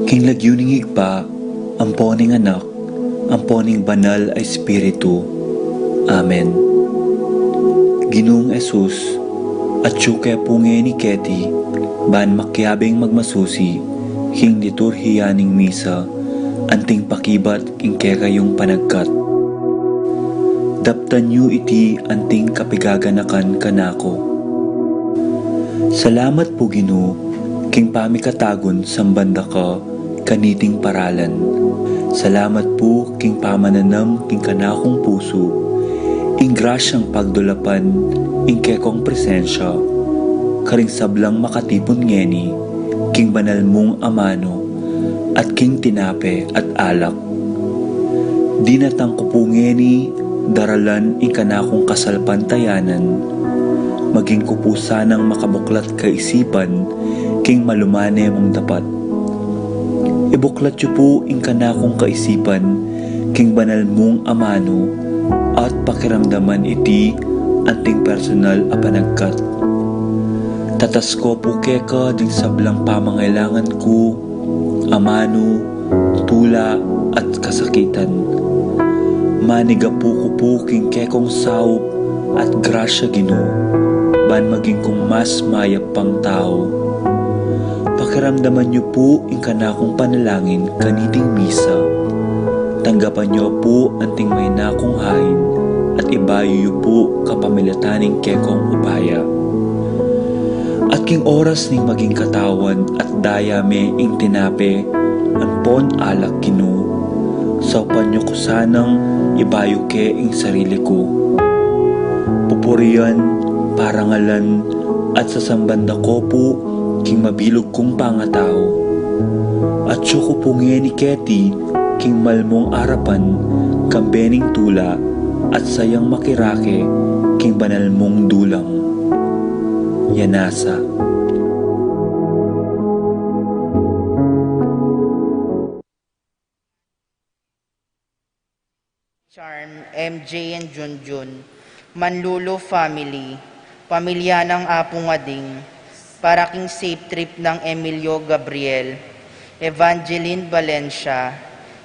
King lagyuning higpa, amponing anak, amponing banal ay Espiritu. Amen. Ginoong Esus, at syuke punge ni Keti, ban makyabing magmasusi, king liturhiyaning misa, anting pakibat king kekayong panagkat. Daptan yu iti anting kapigaganakan kanako. Salamat po Ginoo, king pamikatagon sambanda ka, kaniting paralan. Salamat po king pamananam king kanakong puso, ing grasyang pagdulapan, ing kekong presensya, karing sablang makatipon ngeni, king banal mong amano, at king tinape at alak. Di natang kupungeni, daralan ing kanakong kasalpantayanan, maging kupusanang makabuklat kaisipan, king malumane mong dapat. Ibuklat yu po ing kanakong kaisipan, king banal mong amano, at pakiramdaman iti, anting personal a panagkat. Tatas ko po keka ding sablang pamangailangan ko, amano, tula at kasakitan. Maniga po ko po king kekong saup at grasya Ginoo, ban maging kong mas mayap pang tao. Pakiramdaman niyo po ing kanakong panalangin kaniting misa. Tanggapan niyo po anting may nakong hain at ibayo niyo po kapamilataning kekong upaya. At king oras ning maging katawan at dayame ing tinape, anpon alak Ginoo. Saupan niyo ko sanang ibayo ke ing sarili ko. Pupurian, parangalan, at sasambanda ko po king mabilog kong pangatao. At syuko punge ni Keti, king malmong arapan, kambening tula, at sayang makirake, king banal mong dulang. Yanasa. Charm, MJ and Junjun, Manlulo family, pamilya ng Apong Ading, para king safe trip ng Emilio Gabriel, Evangeline Valencia,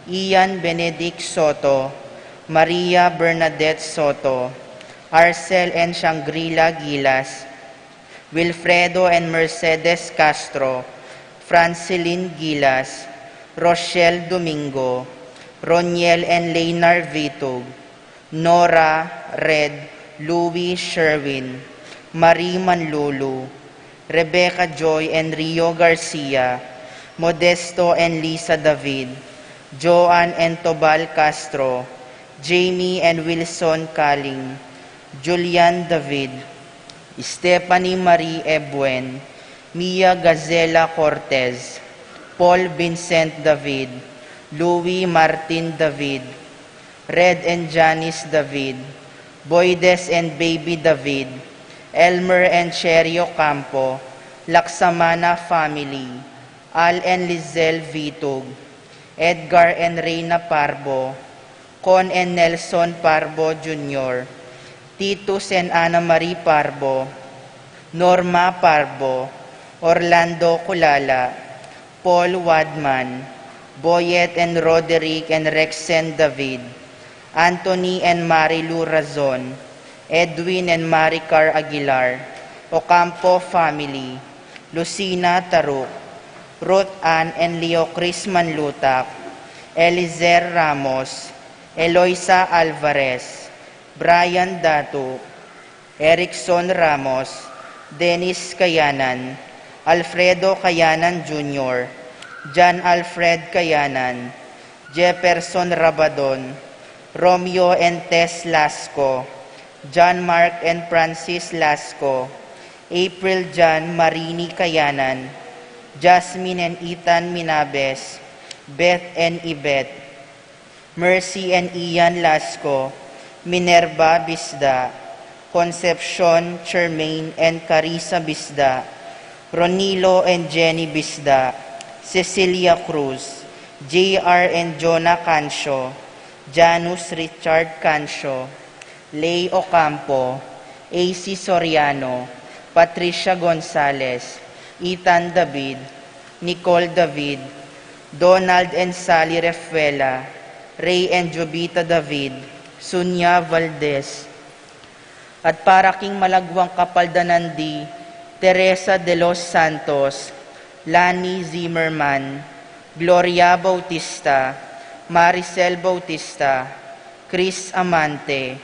Ian Benedict Soto, Maria Bernadette Soto, Arcel and Shangri-La Gilas, Wilfredo and Mercedes Castro, Franceline Gilas, Rochelle Domingo, Roniel and Leynar Vitug, Nora, Red, Louis Sherwin, Marie Manlulu, Rebecca Joy and Rio Garcia, Modesto and Lisa David, Joanne and Tobal Castro, Jamie and Wilson Kaling, Julian David, Stephanie Marie Ebuen, Mia Gazela Cortez, Paul Vincent David, Louis Martin David, Red and Janice David, Boydes and Baby David, Elmer and Cherio Campo, Laksamana family, Al and Lizelle Vitug, Edgar and Reyna Parbo, Con and Nelson Parbo Jr., Titus and Ana Marie Parbo, Norma Parbo, Orlando Kulala, Paul Wadman, Boyet and Roderick and Rexen David, Anthony and Marilu Razon, Edwin and Maricar Aguilar, Ocampo family, Lucina Taruk, Ruth Ann and Leo Chris Manlutak, Elizer Ramos, Eloisa Alvarez, Brian Datu, Erickson Ramos, Dennis Kayanan, Alfredo Kayanan Jr., John Alfred Kayanan, Jefferson Rabadon, Romeo and Tess Lasco, John Mark and Francis Lasco, April John Marini Kayanan, Jasmine and Ethan Minabes, Beth and Ibet, Mercy and Ian Lasco, Minerva Bisda, Concepcion, Charmaine and Carissa Bisda, Ronilo and Jenny Bisda, Cecilia Cruz, J.R. and Jonah Cancio, Janus Richard Cancio, Lay Ocampo, A.C. Soriano, Patricia Gonzalez, Ethan David, Nicole David, Donald and Sally Refuela, Ray and Jovita David, Sunya Valdez, at para king malagwang kapaldanandi, Teresa de los Santos, Lani Zimmerman, Gloria Bautista, Maricel Bautista, Chris Amante,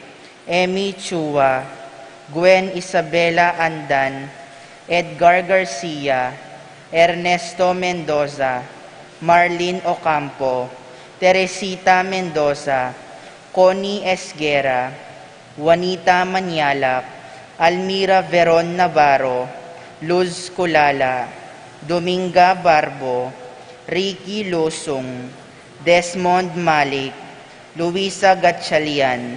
Emmy Chua, Gwen Isabela Andan, Edgar Garcia, Ernesto Mendoza, Marlene Ocampo, Teresita Mendoza, Connie Esguera, Juanita Manyalak, Almira Veron Navarro, Luz Culala, Dominga Barbo, Ricky Losung, Desmond Malik, Luisa Gatchalian,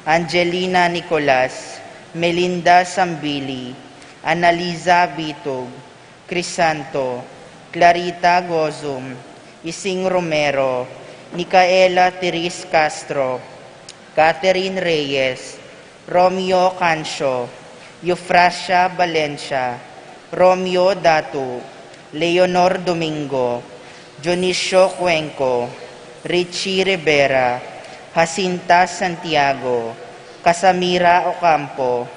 Angelina Nicolas, Melinda Sambili, Analiza Bitog, Crisanto, Clarita Gozum, Ising Romero, Micaela Tiris Castro, Catherine Reyes, Romeo Cancio, Eufrasia Valencia, Romeo Datu, Leonor Domingo, Dionisio Cuenco, Richie Rivera, Jacinta Santiago, Casamira Ocampo,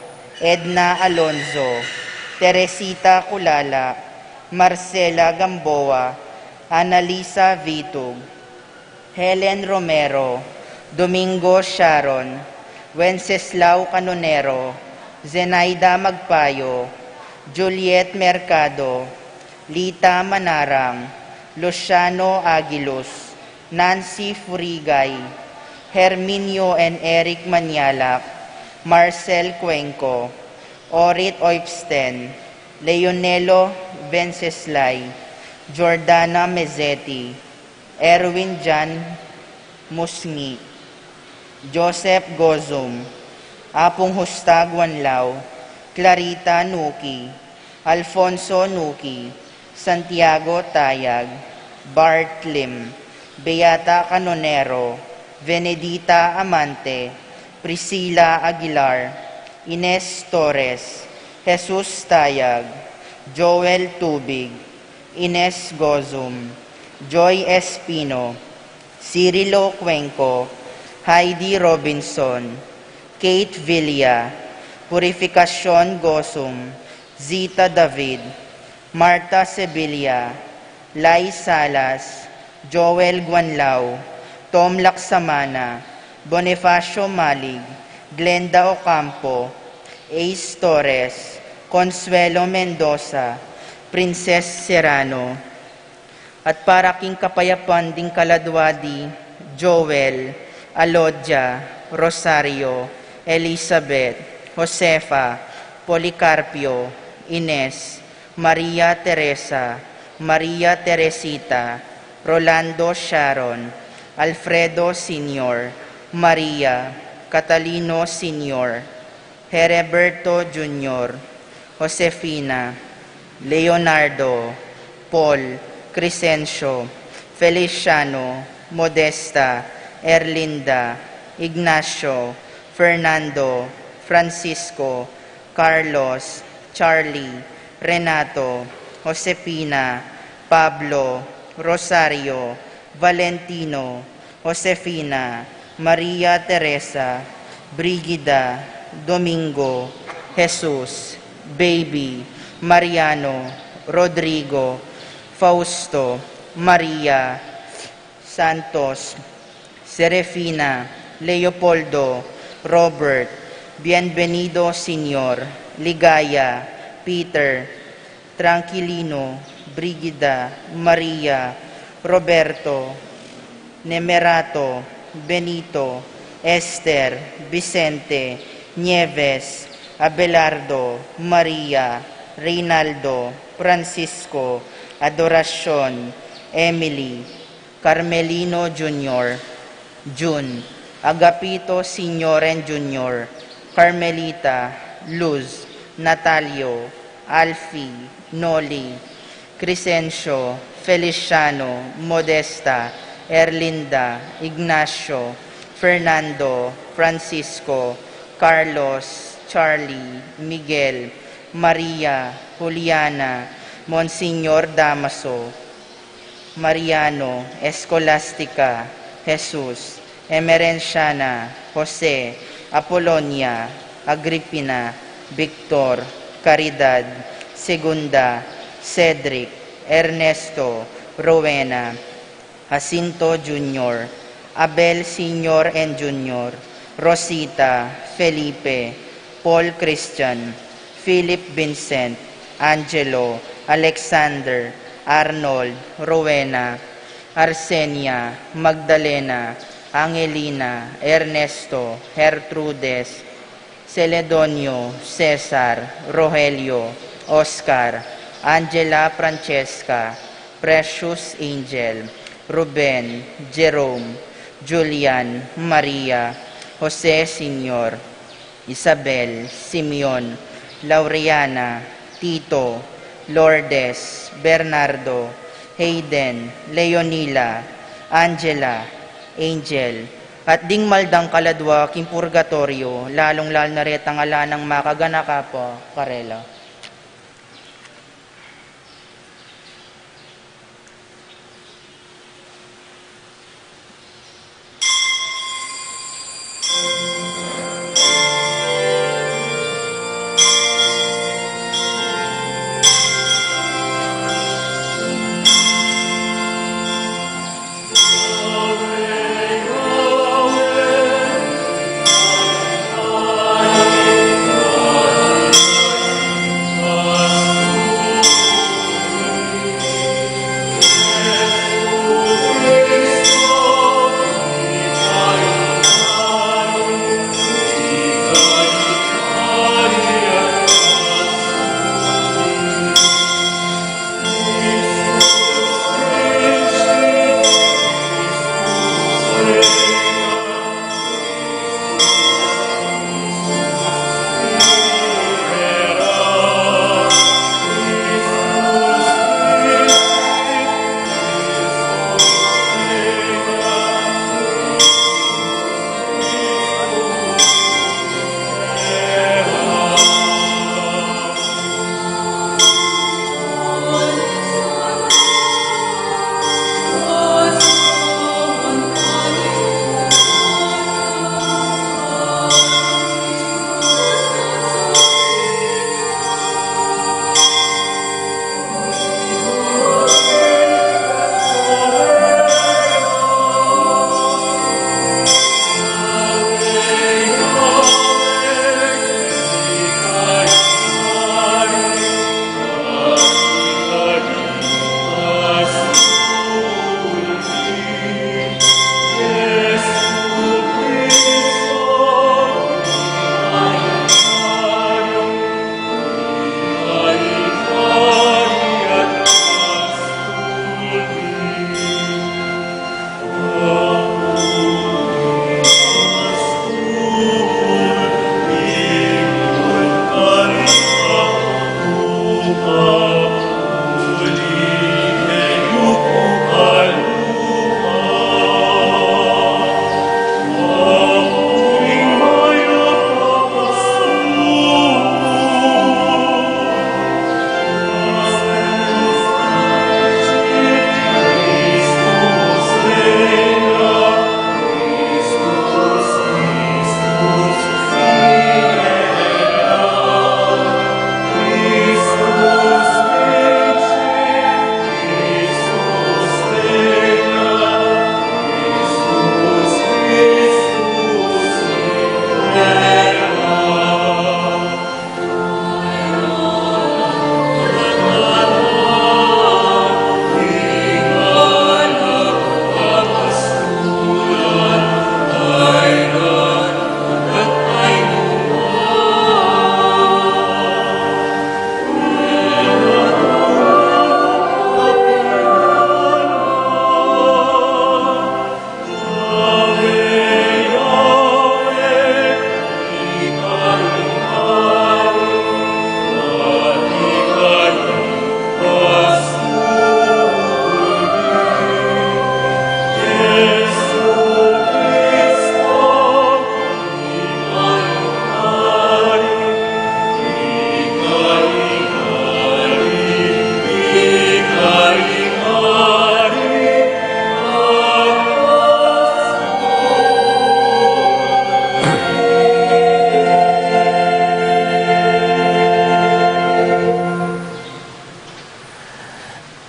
Edna Alonzo, Teresita Culala, Marcela Gamboa, Annalisa Vitug, Helen Romero, Domingo Sharon, Wenceslao Canonero, Zenaida Magpayo, Juliet Mercado, Lita Manarang, Luciano Aguilos, Nancy Furigay, Herminio and Eric Manyalak, Marcel Cuenco, Orit Oipsten, Leonelo Venceslay, Jordana Mezzetti, Erwin Jan Musngi, Joseph Gozum, Apong Hustag Wanlao, Clarita Nuki, Alfonso Nuki, Santiago Tayag, Bart Lim, Beata Canonero, Venedita Amante, Priscilla Aguilar, Ines Torres, Jesus Tayag, Joel Tubig, Ines Gozum, Joy Espino, Cirilo Cuenco, Heidi Robinson, Kate Villa, Purificacion Gosum, Zita David, Marta Sevilla, Lai Salas, Joel Guanlao, Tom Laksamana, Bonifacio Malig, Glenda Ocampo, Ace Torres, Consuelo Mendoza, Princess Serrano, at para king kapayapan ding kaladwadi, Joel, Alodia, Rosario, Elizabeth, Josefa, Policarpio, Ines, Maria Teresa, Maria Teresita, Rolando Sharon, Alfredo Sr., Maria, Catalino Sr., Hereberto Jr., Josefina, Leonardo, Paul, Crescencio, Feliciano, Modesta, Erlinda, Ignacio, Fernando, Francisco, Carlos, Charlie, Renato, Josepina, Pablo, Rosario, Valentino, Josefina, Maria Teresa, Brigida, Domingo, Jesus, Baby, Mariano, Rodrigo, Fausto, Maria, Santos, Serefina, Leopoldo, Robert, Bienvenido Senior, Ligaya, Peter, Tranquilino, Brigida, Maria, Roberto, Nemerato, Benito, Esther, Vicente, Nieves, Abelardo, Maria, Reynaldo, Francisco, Adoracion, Emily, Carmelino Jr., June, Agapito Senior and Jr., Carmelita, Luz, Natalio, Alfie, Noli, Crescencio, Feliciano, Modesta, Erlinda, Ignacio, Fernando, Francisco, Carlos, Charlie, Miguel, Maria, Juliana, Monsignor Damaso, Mariano, Escolastica, Jesus, Emerenciana, Jose, Apolonia, Agripina, Victor, Caridad, Segunda, Cedric, Ernesto, Rowena, Jacinto Jr., Abel Sr. and Jr., Rosita, Felipe, Paul Christian, Philip Vincent, Angelo, Alexander, Arnold, Rowena, Arsenia, Magdalena, Angelina, Ernesto, Gertrudes, Celedonio, Cesar, Rogelio, Oscar, Angela Francesca, Precious Angel, Ruben, Jerome, Julian, Maria, Jose Senior, Isabel, Simeon, Laureana, Tito, Lourdes, Bernardo, Hayden, Leonila, Angela, Angel, at ding maldang kaladwa king purgatorio, lalong lal na retang ala ng makagana ka po, Karela.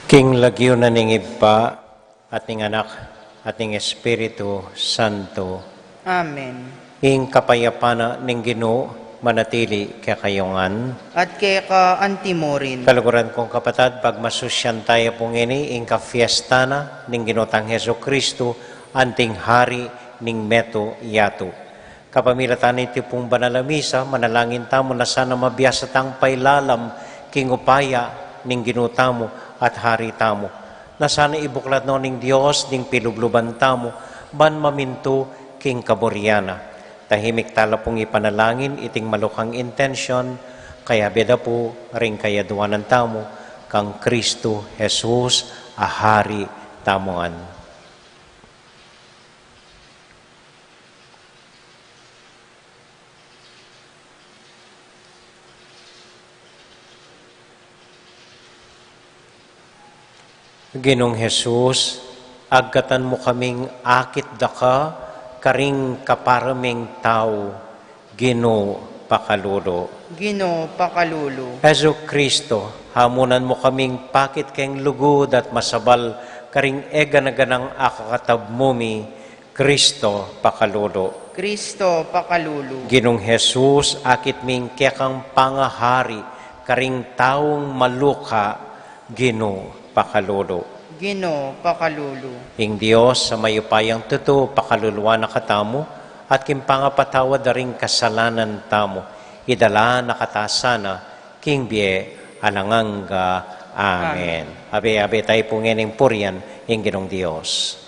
King lagyo na ningib pa, ating anak, ating Espiritu Santo, Amen. ing kapayapana ning Ginoo manatili kakayongan. At kay ka antimorin. Kaluguran kong kapatad, pagmasusyan tayo pong ini, ing ka-fiesta na ning Ginotang Heso Kristo, anting hari ning meto yato. Kapamilatan iti pong banalamisa, manalangin tamo na sana mabiyasa tang pailalam king upaya ning ginutamo at hari tamo. Na sana ibuklat no ning Dios ning pilubluban tamo, ban maminto king kaboriana. Tahimik tala pong ipanalangin iting malukang intensyon, kaya beda po ring kayaduanan tamo, kang Kristo Jesus ahari tamuan. Ginong Jesus, agkatan mo kaming akit daka, karing kaparaming tao, Ginoo pakalulo. Ginoo pakalulu. Heso Kristo, hamunan mo kaming pakit keng lugod at masabal, karing eganaganang akakatab mumi, Kristo pakalulo. Kristo pakalulu. Ginong Jesus, akit ming kekang pangahari, karing taong maluka, Ginoo pakalulo. Ginoo pakalulu. Ing Dios sa mayupayang totoo pakaluluwa na katamo at kimpangapatawad na ring kasalanan tamo. Idala nakatasana king bie alanganga. Amen. Abe tayo po ngayon purian ing Ginong Dios.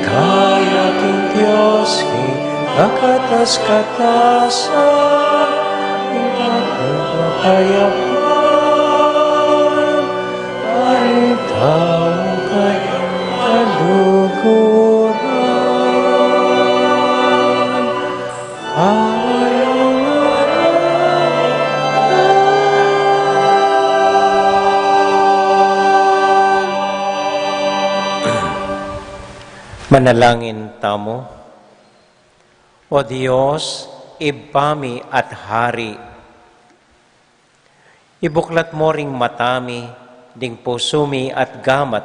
Kaya king Diyos, kakatas-katasan, kapayapaan, ay tao kay kaluguran. Manalangin tamo. O Diyos, ibami at hari, ibuklat mo ring matami, ding pusumi at gamat,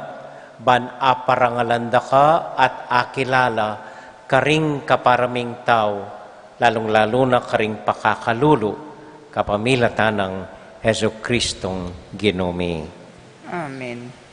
ban aparangalanda ka at akilala, karing kaparaming tao, lalong-lalo na karing pakakalulu, kapamilatan ng Heso Kristong Ginome. Amen.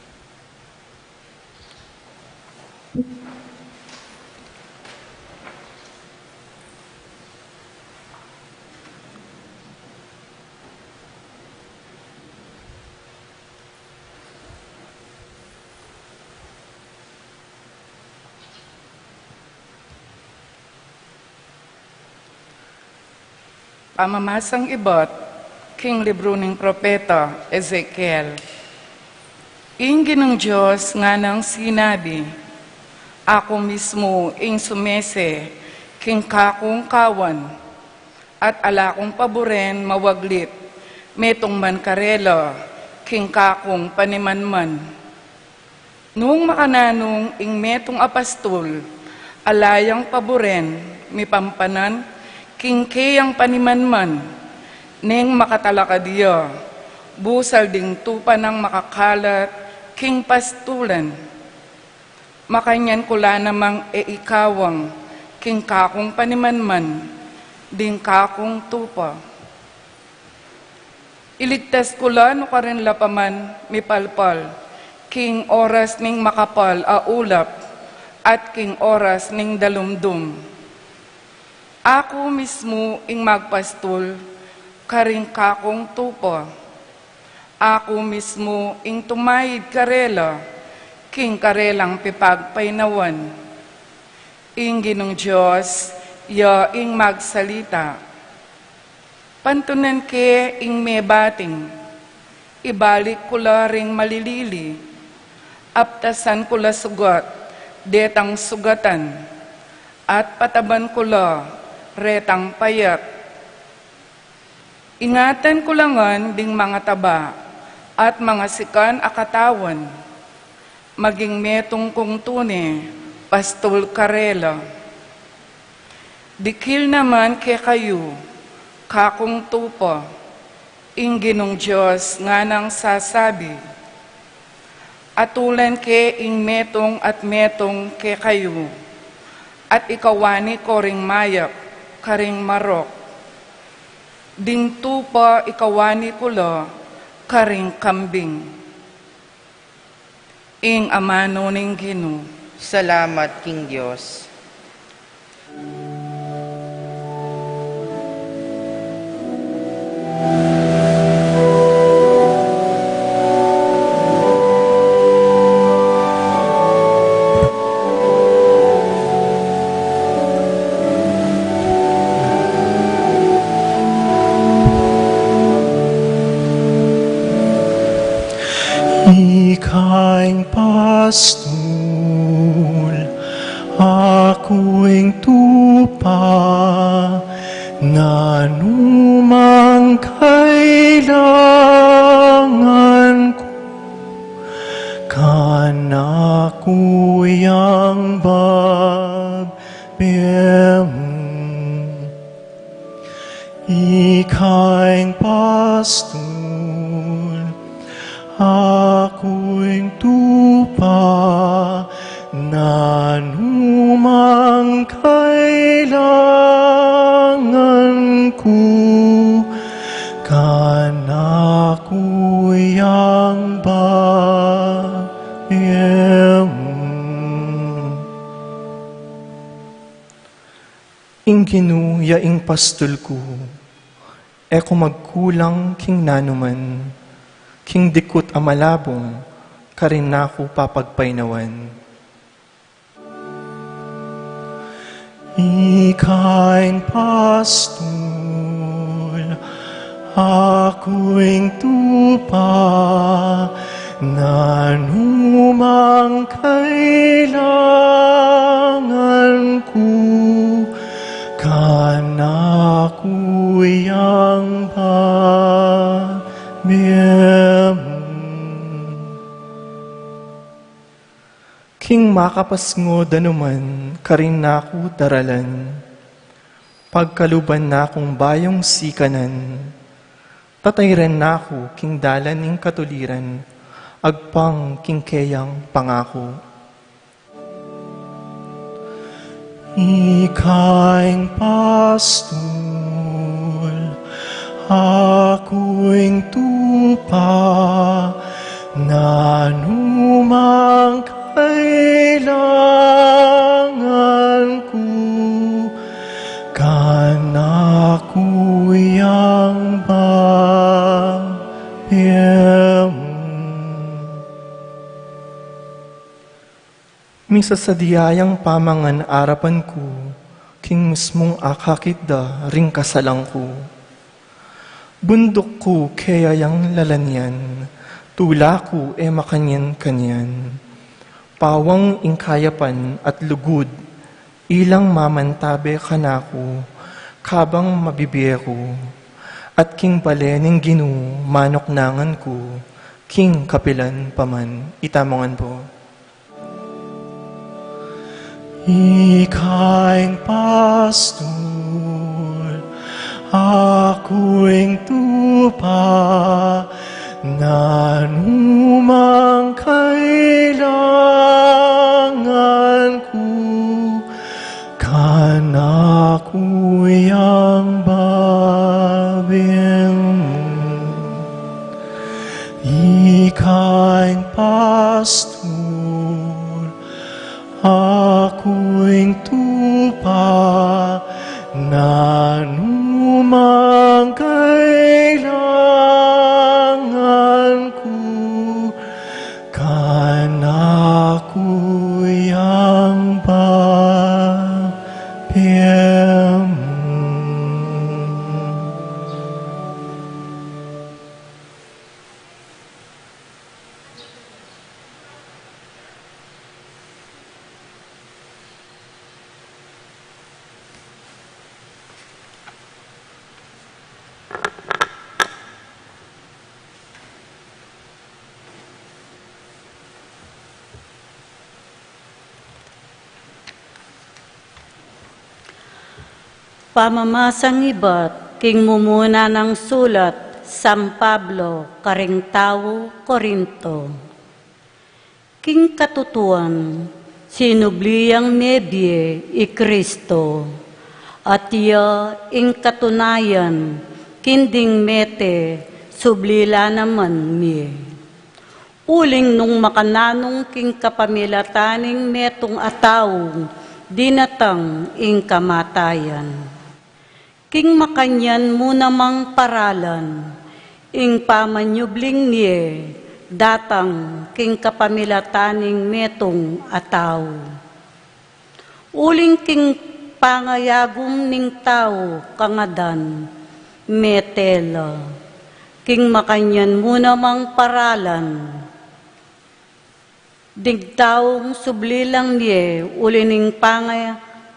Pamamasang ibot, king libro ng propeta Ezekiel. Ingin ng Diyos nga nang sinabi, ako mismo ing sumese, king kakong kawan, at alakong paboren mawaglit, metong man karela, king kakong panimanman. Noong makananong ing metong apastol, alayang paboren, mipampanan, king kayang panimanman, neng makatalakadiya, busal ding tupa ng makakalat, king pastulan. Makanyan kula namang ikawang, king kakong panimanman, ding kakong tupa. Iligtas kula no karin lapaman, mipalpal, king oras ning makapal, aulap, at king oras ning dalumdum. Ako mismo ing magpastol, karing kakong tupa. Ako mismo ing tumayid karela, king karelang pipagpainawan. Ing ginong Diyos, ya ing magsalita. Pantunan ke ing mebating, ibalik kula ring malilili, aptasan kula sugat, detang sugatan, at pataban kula, retang payat. Ingatan kulangan ding mga taba at mga sikan akatawan, maging metong kong tune, pastol karela. Dikil naman ke kayo, kakong tupa, ingginong Diyos nga nang sasabi, atulan ke ing metong at metong ke kayo, at ikawani ko ring mayak, karing marok. Ding tupa ikawani kula, karing kambing. Ing amano ning Ginoo. Salamat, King Diyos. Ika'y pastol, ako'y tupa, na numang kailangan ko, kanako'y ang babiyemo. Ika'y pastol, ako'y tupa, na numang kailangan ko, kanako'y ang bayemo. Ing Ginoo yaing pastol ko, eko magkulang king nanuman, king dikot amalabong, karin nako papagpainawan. Ikain pastol, ako'y tupa, na numang kailangan ko, kanako'y ang pabiyem. King makapasngo danuman, karin naku daralan, pagkaluban na kong bayong sikanan, tatayran naku king dalan ning katuliran, agpang king keyang pangako. Ikaing pastol, ako'y tupa, na numang kailangan ko, kanako'y ang babiyem. Misa sa diyayang pamangan arapan ko, king mismong akakit da ring kasalang ko. Bundok ko kaya yang lalanyan, tula ko e makanyan-kanyan. Pawang ingkayapan at lugod, ilang mamantabe kanako, kabang mabibiye ko. At king balening ginu, manok nangan ko, king kapilan paman, itamongan po. Ikaing pastol, ako'y tupa, na numang kailangan ko, kanako'y ang babiyem mo. Ikaing pastol, ako'y tupa, na numang kailangan ko, kanako'y ang babiyem mo. Pamamasang iba't king mumuna ng sulat San Pablo, karing tao, Korinto. King katutuan, sinubliyang nebye i Kristo, at iya ing katunayan, kinding mete, sublila naman mi. Uling nung makananong king kapamilataning metong ataw, dinatang ing kamatayan. King makanyan mo namang paralan, ing pamanyubling niye, datang king kapamilataning metong ataw. Uling king pangayagum ning tao kangadan, metela, king makanyan mo namang paralan, digtaong sublilang niye, ulining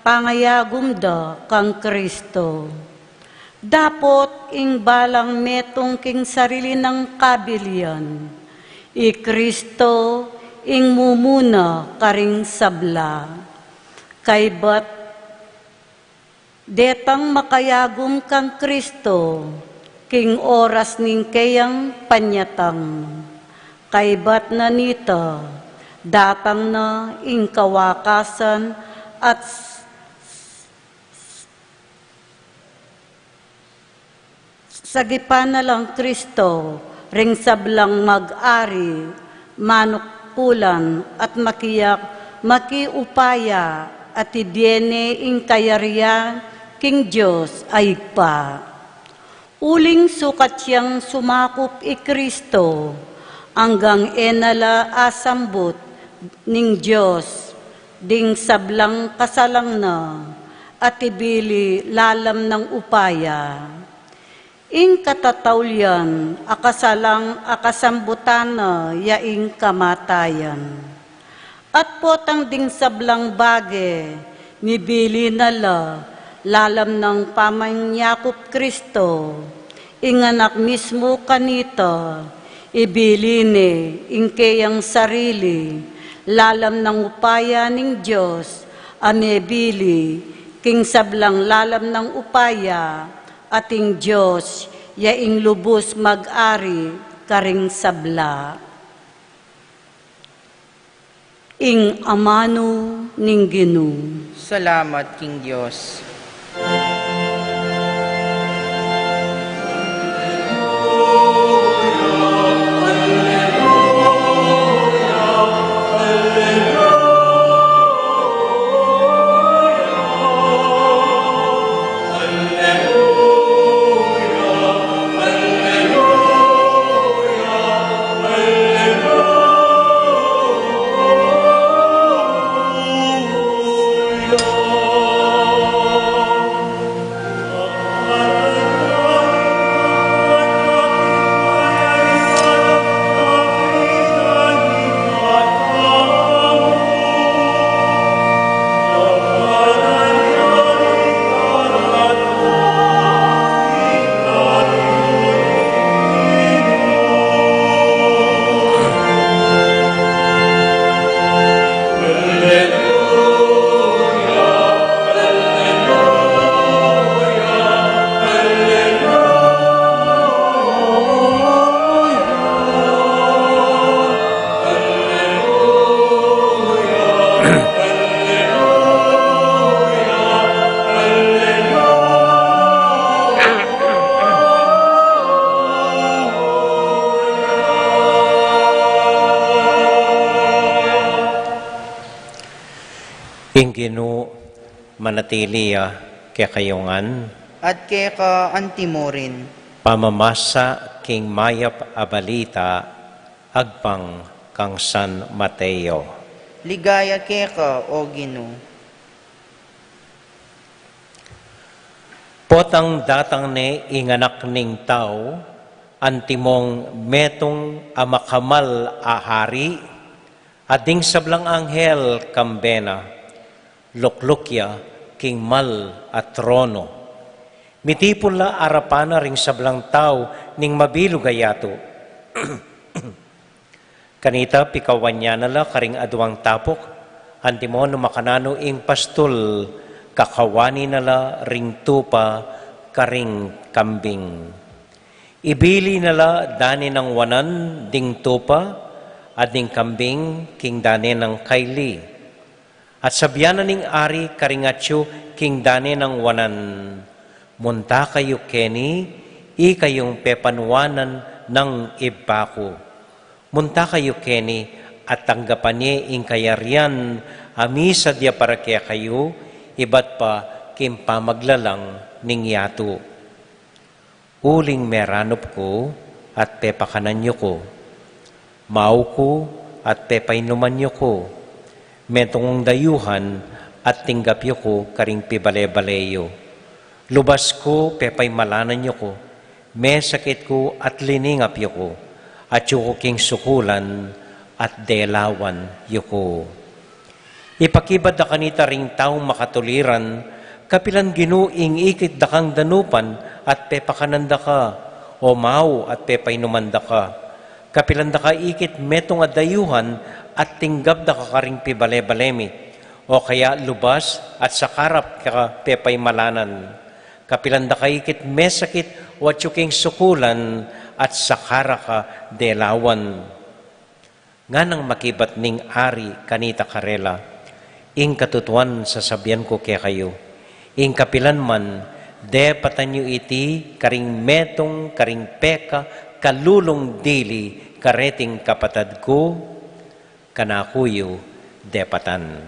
pangayagum da kang Kristo. Dapot ing balang metong king sarili ng kabilian, i Kristo ing mumuna karing sabla. Kay bat detang makayagum kang Kristo, king oras ning kayang panyatang. Kay bat na nita, datang na ing kawakasan at sagipan na lang Kristo, ring sablang mag-ari, manukulan at makiupaya at idyene ing kayarian king Diyos ay pa. Uling sukat siyang sumakop i Kristo, hanggang enala asambut ning Diyos, ding sablang kasalang na, at ibili lalam ng upaya. Ing katatawlian, akasambutana, yaing kamatayan. At potang ding sablang bage, nibili nala, lalam ng pamanyakop Kristo, inganak mismo kanita, ibili ni, ingkeyang sarili, lalam ng upaya ning Diyos, anebili, king sablang lalam ng upaya, ating Diyos, yaing lubos mag-ari, karing sabla. Ing amano ning Ginoo. Salamat, King Diyos. Inginu manatiliya kaya kayongan, At keka antimorin, pamamasa king mayap abalita, agpang kang San Mateo. ligaya keka o Ginoo. Potang datang ne inganak ning tao, antimong metong amakamal ahari, ading sablang anghel kambena, luklukya king mal at trono. Mitipon la arapana ring sablang tao ning mabilo gayato. Kanita pikawan niya nala karing aduang tapok, antimo no makanano ing pastol, kakawani nala ring tupa karing kambing. Ibili nala dani ng wanan ding tupa, ading kambing king dani ng kaili. At sabyanan ning ari karingatyo king dani ng wanan, munta kayo keni, i kayong pepanwanan ng ibako. Munta kayo keni, at tanggapan niya ing kayarian, amisa dia para kaya kayo, iba't pa kim pamaglalang ning yato. Uling meranop ko, at pepakanan nyo ko. Mau ko, at pepainuman nyo ko. Metong dayuhan at tinggapyo ko karing pibale-baleyo. Lubas ko, pepay malanan nyo ko. May sakit ko at liningapyo ko. At yuko king sukulan at delawan yuko. Ipakibad da kanita ring taong makatuliran, kapilan ginuing ikit da kang danupan at pepakananda ka, o mau at pepainumanda ka. Kapilan da ka ikit metong adayuhan at tinggap da kakaring pibale-balemi, o kaya lubas at sakarap ka pepay malanan. Kapilan da kaikit mesakit o atyuking sukulan at sakara ka delawan. Nga nang makibat ning ari kanita karela, ing katutuan sasabihan ko kaya kayo, ing kapilan man, de patanyo iti karing metong karing peka kalulong dili kareting kapatad ko, kanakuyo depatan.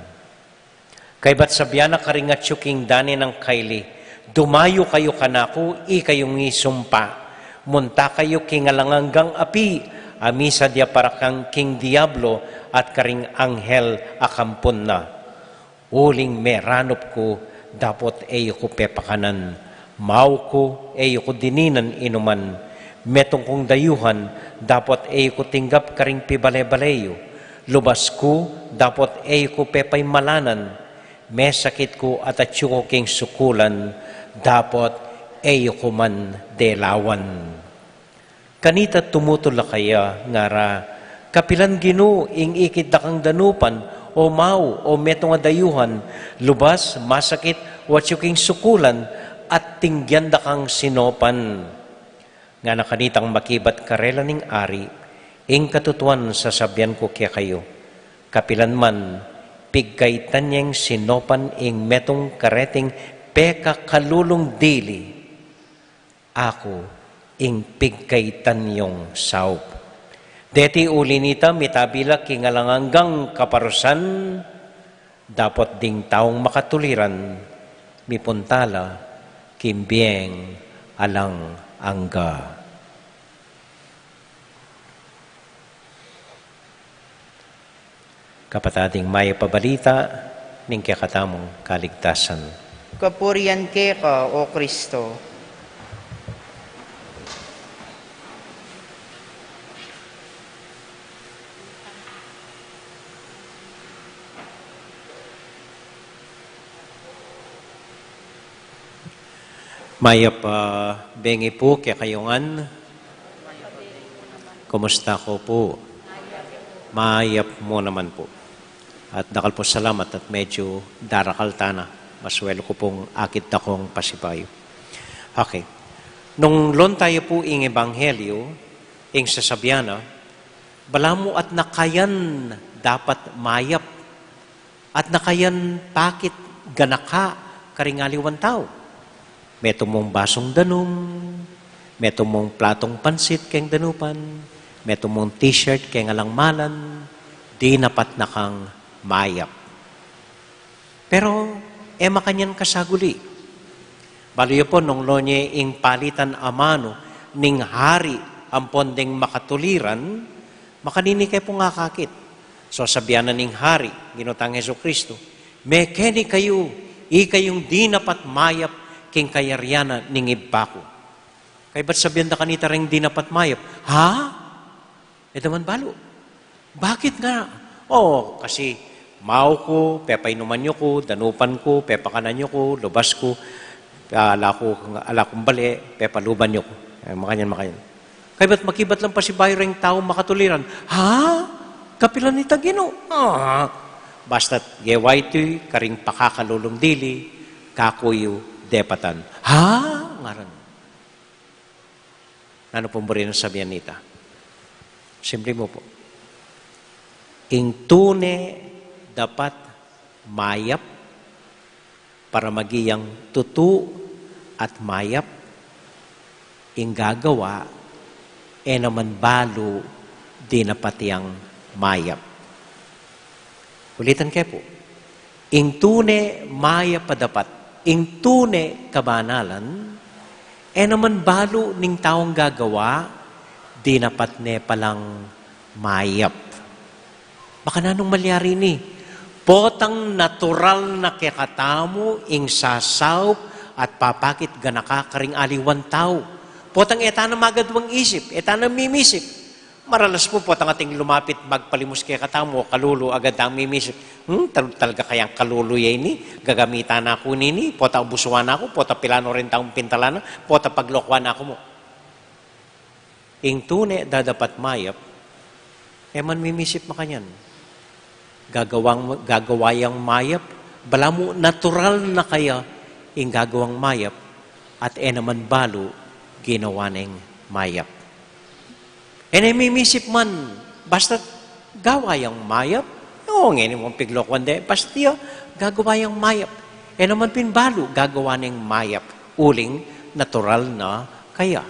Kay ba't sabyan na karingat syuking dani ng kaili, dumayo kayo kanako, i kayong isumpa, munta kayo kingalanganggang api, amisa dia para kang king diablo at karing anghel akampon na. Uling meranop ko, dapot eyo ko pepakanan, mau ko eyo ko dininan inuman, metong kong dayuhan, dapot eyo ko tinggap karing pibale-baleyo, lubas ko, dapot eyo ko pepay malanan, may sakit ko at atyo ko king sukulan, dapot eyo ko man delawan. Kanita tumutula kaya ngara, kapilan Ginoo ing ikit dakang danupan, o mau, o metong adayuhan, lubas, masakit, watsuking sukulan, at tingyan dakang sinopan. Nga na kanitang makibat karela ning ari, ing katutuan sasabyan ko kaya kayo, kapilan man, pigkaitan niyang sinopan ing metong kareting peka kalulong dili, ako ing pigkaitan yung saup. Deti ulinita mitabila kingalanganggang kaparusan, dapat ding taong makatuliran, mipuntala, kimbieng, alang angga. Kapatading may pabalita, ning kakatamong kaligtasan. Kapurian ka, O Kristo. Maya pa bengi po kaya kayongan. Kumusta ko po? Mayap mo naman po. At dakal po salamat at medyo darakal tana. Maswelo ko pong akit akong pasipayo. Okay. Nung lon tayo po ing ebanghelyo, ing sasabyana, balamo at nakayan dapat mayap. At nakayan pakit ganaka karingaliwan tao. Meto mong basong danum, meto mong platong pansit keng danupan, meto mong t-shirt keng alangmalan, di napat na kang mayap. Pero, makanyan kasaguli. Baliyo po, nung lonye ing palitan amano, ning hari ang pondeng makatuliran, makanini kayo pong akakit. So, sabihan na ning hari, ginutang Jesucristo, mekeni kayo, kayong di napat mayap, king kayaryana ning ibako. Kaya ba't sabihan da kanita rin di napat mayap? Ha? Ito man balo. Bakit nga? Oo, kasi mau ko, pepay numan nyo ko, danupan ko, pepakanan nyo ko, lubas ko, ala kong bali, pepaluban nyo ko. Makanyan. Kaya ba't makibat lang pa si bayo rin tao makatuliran? Ha? Kapilan ni Tagino? Basta't geway to'y karing pakakalulong dili, kakuyo, depatan. Ha? Ngaran. Ano pong rin ang sabihan nita? Simple mo po. Ing tune dapat mayap para magiyang tutu at mayap. Ing gagawa naman balo di napatiyang mayap. Ulitan kayo po. Ing tune mayap pa dapat. Ing tune kabanalan, naman balo ning taong gagawa, di napat ne palang mayap. Baka nanong malyari ni, potang natural na kekatamo, ing sasawp, at papakit ganaka karing aliwan tao. Potang etana magadwang isip, etana mimisip. Maralas po potang ating lumapit magpalimos kaya katamo, kalulo agad ang mimisip. Talaga kayang kalulo yan ni, gagamitan ako nini, pota ubusuan ako, pota pilano rin taong pintalana, pota paglokwan ako mo. Ing tune dadapat mayap, man mimisip makanyan. Gagawayang mayap, bala mo natural na kaya ing gagawang mayap, at naman balo ginawa ng mayap. Mimisip man, basta gawayang mayap, ngayon mong piglokwan de, basta gagawayang mayap. Naman pinbalo, gagawa ng mayap, uling natural na kaya.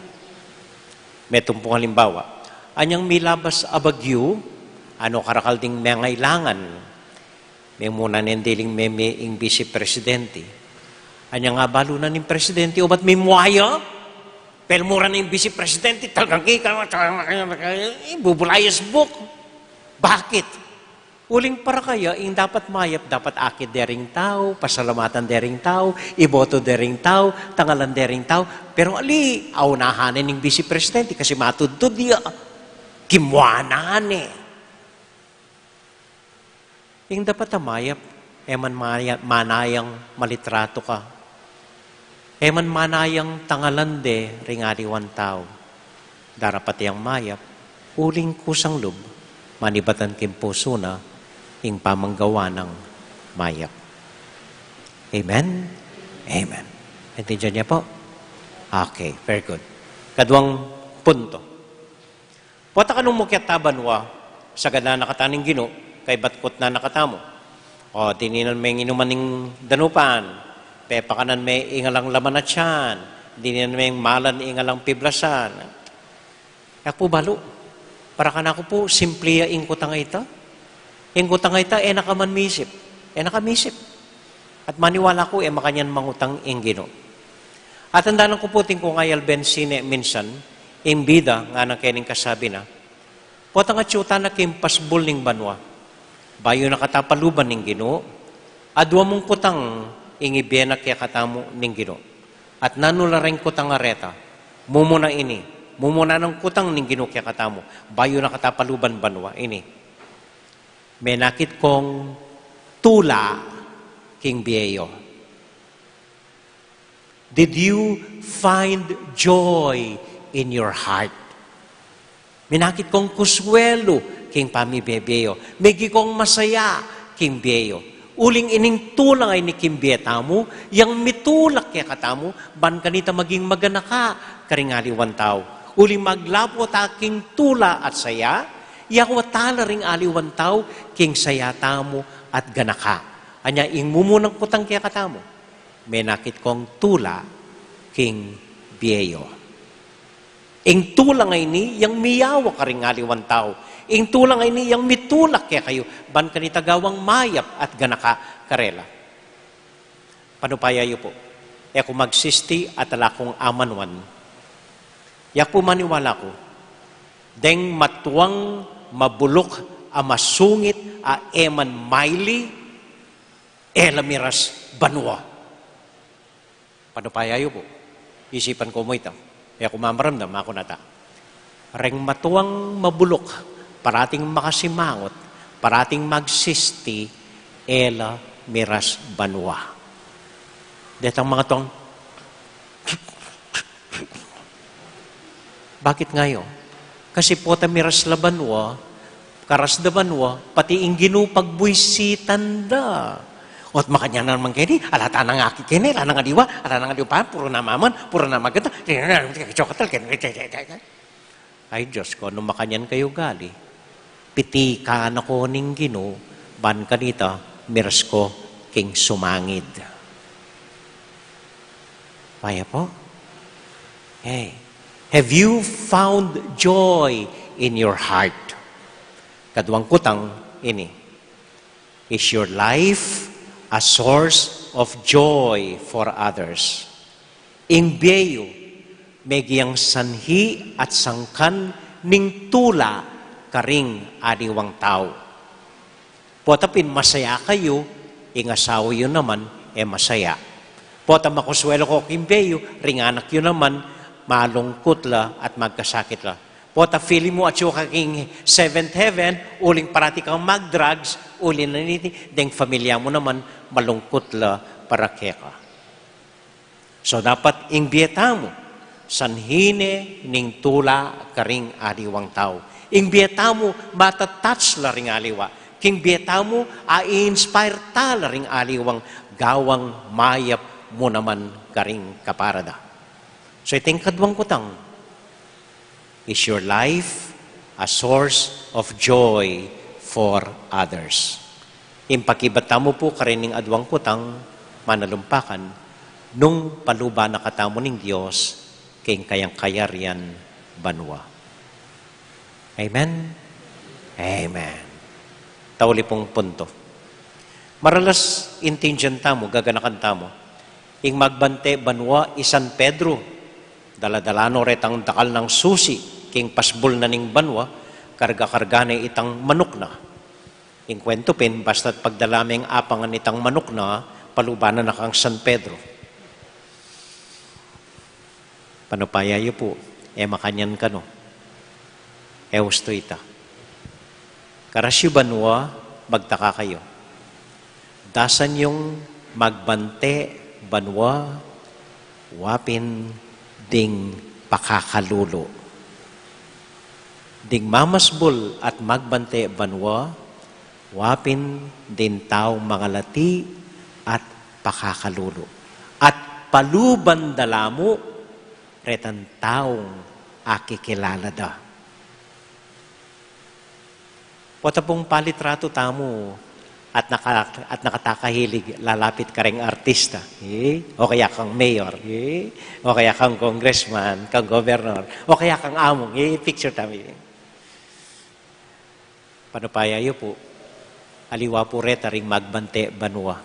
May tumpong halimbawa, anyang milabas abagyo, ano karakal ding mangailangan, may muna nindiling meme ing vice presidente. Anyang nga balo na ng presidente, o ba't may muaya? Pelmura na yung vice presidente, talagang bubulayas book. Bakit? Uling para kaya, ing dapat mayap, dapat akit dering tao, pasalamatan dering tao, iboto dering tao, tangalan dering tao. Pero ali, aunahanin ng Vice Presidente kasi matudtod niya. Kimwanan eh. Ing dapat mayap, eman manayang malitrato ka. Eman manayang tangalan de ringaliwan tao. Darapat yang mayap, uling kusang lub, manibatan kimpuso na, ing pamanggawa ng mayap. Amen? Amen. Intindihan niya po? Okay, very good. Kadwang punto. Pota ka nung mukyat tabanwa, sagad na nakataning gino, kay batkot na nakatamo. O, dininan may inuman ng danupan, pepakanan may ingalang laman at tiyan, dininan may malan ingalang piblasan. Kaya po balo, para ka na ako po, simpliya ingkutang ita. Ingkutang ita, nakaman misip. Nakamisip. At maniwala ko, makanyan mangutang inggino. At tandaan ko po, tingko ngayal bensine minsan, imbida, nga nang kening kasabi na, potang at syuta na kimpasbol ning banwa, bayo na katapaluban ning gino, adwa mong kutang ingibena kaya katamo ning gino. At nanularing kutang areta, mumuna ini, mumuna ng kutang ning gino kaya katamo, bayo na katapaluban banwa, ini. May nakit kong tula king Bieyo. Did you find joy in your heart? May nakit kong kuswelo king Pamibieyo. May kong masaya king Bieyo. Uling ining tulang ay ni King Bietamo, yang mitulak kaya katamo, ban kanita maging maganaka, karingaliwan tao. Uling maglapo taking tula at saya, yakwa tala ring aliwan tao, king saya tamo at ganaka. Anya, ing mumunang putang kaya katamo. May nakit kong tula, king Bieyo. Ing tulang ay ni, yang miyawa ka ring aliwan tao. Ing tulang ay ni, yang mitulak kaya kayo, ban kanita gawang mayap at ganaka karela. Panupayayo po. Kung magsisti at alakong amanwan, yak po maniwala ko, deng matuwang mabulok a masungit a eman maili elamiras banwa. Panupayayo po. Isipan ko mo ito. Kaya kumamaramdam ako nata. Reng matuwang mabulok, parating makasimangot, parating magsisti, ela miras banwa. Detang mga tong, bakit ngayon? Kasi po miras la banwa, karas da banwa, pati inginu pagbuisitan da. Ot makanya naman kini, alata na nga kini, alata nga diwa, alata nga diwa, puro na maman, puro na maganda, chokatal, ay Diyos ko, nung makanyan kayo gali, piti ka na ko ning ginu, ban kanita, miras ko, king sumangid. Kaya po? Hey, have you found joy in your heart? Kadwang kutang, ini. Is your life a source of joy for others? Ing Bieyo, megiyang sanhi at sangkan ning tula karing adiwang tao. Potapin masaya kayo, ing asawa yun naman, masaya. Pota makuswelo ko king Bieyo, ring anak yun naman, malungkot la at magkasakit la. Pota feeling mo at yung kaking seventh heaven, uling parati kang mag-drugs, uling na niti, deng familia mo naman, malungkot la para keka. So dapat ingbieta mo, sanhine ning tula karing aliwang tao. Ingbieta mo, matatouch la ring aliwa. King bieta mo, a-inspire ta la ring aliwang gawang mayap mo naman karing kaparada. So iting kadwang kutang, is your life a source of joy for others? Impakibata mo po karining adwang kutang, manalumpakan, nung paluba na katamo ning Diyos, king kayang kayarian banwa. Amen? Amen. Tauli pong punto. Maralas intindihan tamo, gaganakan tamo, ing magbante banwa isan Pedro, daladalano retang dakal ng susi, king pasbol na ning banwa, karga-karga na itang manok na. In kwento pin, basta't pagdalaming apangan nitang manok na, palubanan na kang San Pedro. Panupaya yu po, makanyan ka no. Eustrita. Karasyo banwa, magtaka kayo. Dasan yung magbante banwa, wapin ding pakakalulo. Ding mamasbol at magbante banwa, wapin din taong mga lati at pakakalulo. At paluban dalamu, retan taong akikilala da. Pota pong palitrato tamo at nakatakahilig, lalapit ka ring artista. O kaya kang mayor. O kaya kang congressman, kang governor. O kaya kang among. Picture tami. Panupaya yu po, aliwa po reta ring magbante banwa.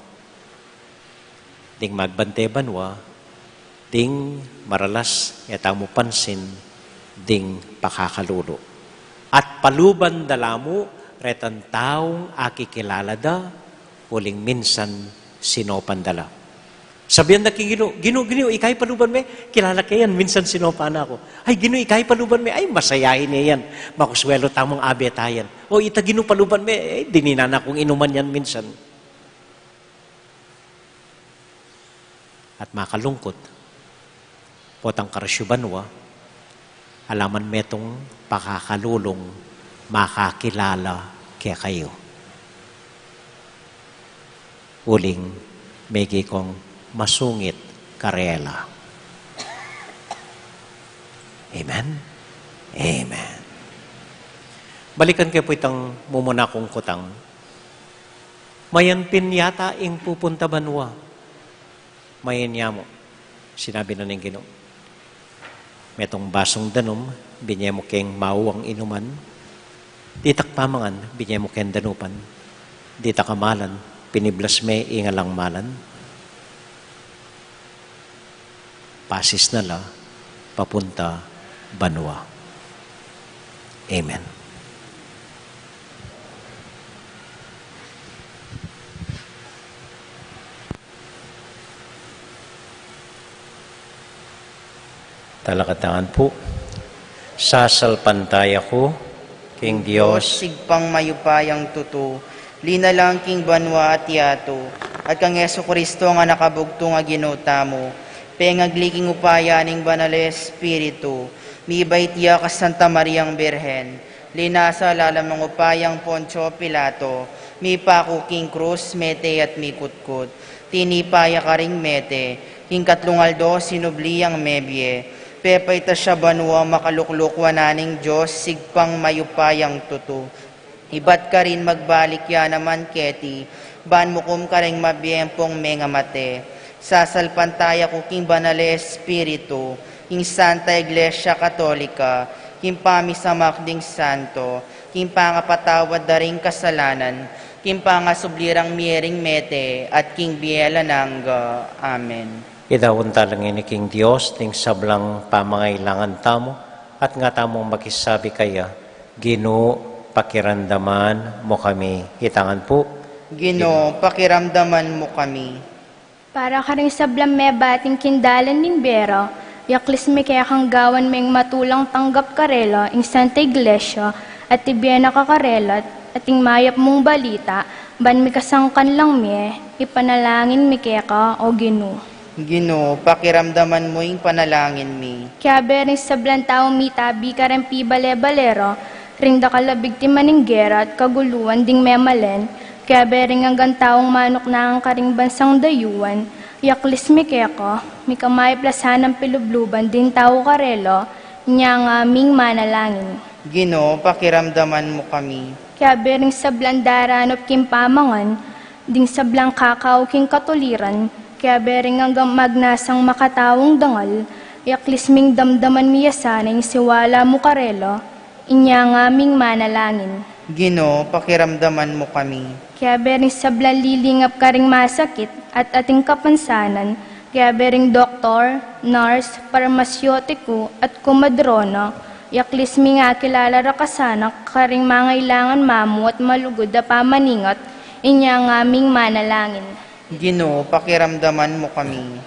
Ding magbante banwa, ding maralas yata mo pansin, ding pakakalulo. At paluban dalamu, retan taong akikilala da, huling minsan sinopan dala. Sabihan na kay Gino, ikay paluban me, kilala kayan, minsan sinopan ako. Ay, Gino, ikay paluban me, ay, masayahin niya yan. Makuswelo tamang abetayan. O, ita Gino paluban me, dininan akong inuman yan minsan. At makalungkot, potang karasyubanwa, alaman metong pakakalulong makakilala kaya kayo. Uling, megi kong masungit karela. Amen? Amen. Balikan kayo po itang mumuna kong kutang. Mayan pin yata ing pupunta banwa. Mayan niya mo. Sinabi na ng Ginoo. Metong basong danom, binye mo keng mawang inuman. Ditak pamangan, binye mo keng danupan. Dita kamalan, piniblas me ingalang malan. Pasis na la, papunta banwa. Amen. Talakatangan po. Sasalpantay ako, King Diyos, sigpang mayupayang tuto, linalang king banwa at yato, at kang Yesu Kristo nga nakabugto nga ginuta mo, pengagliging upaya ning banal Espiritu, mibay tiya ka Santa Mariang Birhen, linasa lalamang upayang Poncio Pilato, mi paku king krus, mete at mi kutkut, tinipaya ka ring mete, king katlungaldo sinubliyang mebye, pepay ta siya banwa makaluklukwa naning Diyos, sigpang mayupayang tuto. Ibat ka rin magbalik ya naman keti, ban mukum ka rin mabiyempong menga mate. Sasalpantaya ko king banal Espiritu, king Santa Iglesia Katolika, king pamisamakding santo, king pangapatawad da ring kasalanan, king pangasublirang miering mete, at king biela nangga. Amen. idawon talangin ni King Diyos, ting sablang pamangailangan tamo, at nga tamong makisabi kaya, Ginoo, pakiramdaman mo kami. Hitangan po. Ginoo, pakiramdaman mo kami. Para ka rin sablang may bating kindalan ning bero, yaklis may kaya kang gawan may matulang tanggap karela, ing Santa Iglesia, at tibiyena ka karela, at ing mayap mong balita, ban may kasangkan lang mi, ipanalangin mi kaya ka, o Ginoo. Ginoo, pakiramdaman mo yung panalangin mi. Kaya berin sablang tao mi tabi ka rin pi bale-balero, ring da kalabig ti maninggera at kaguluan ding memalen, kaya bering hanggang taong manok na ang karing bansang dayuan, yaklis mi keko, mi kamay plasan ng pilubluban din tao karelo, niya nga aming manalangin. Ginoo, pakiramdaman mo kami. Kaya bering sablang daranop kim pamangan, ding sablang kakao king katuliran, kaya bering hanggang magnasang makatawong dangal, yaklis ming damdaman miyasanay siwala mo karelo, inya nga aming manalangin. Ginoo, pakiramdaman mo kami. Kaya bering sablang lilingap ka ring masakit at ating kapansanan, kaya bering doktor, nurse, parmasyotiko at kumadrona, Yaklis mi nga kilala rakasanak, karing mangailangan mamu at malugod na pamaningot, inya nga aming manalangin. Ginoo, pakiramdaman mo kami.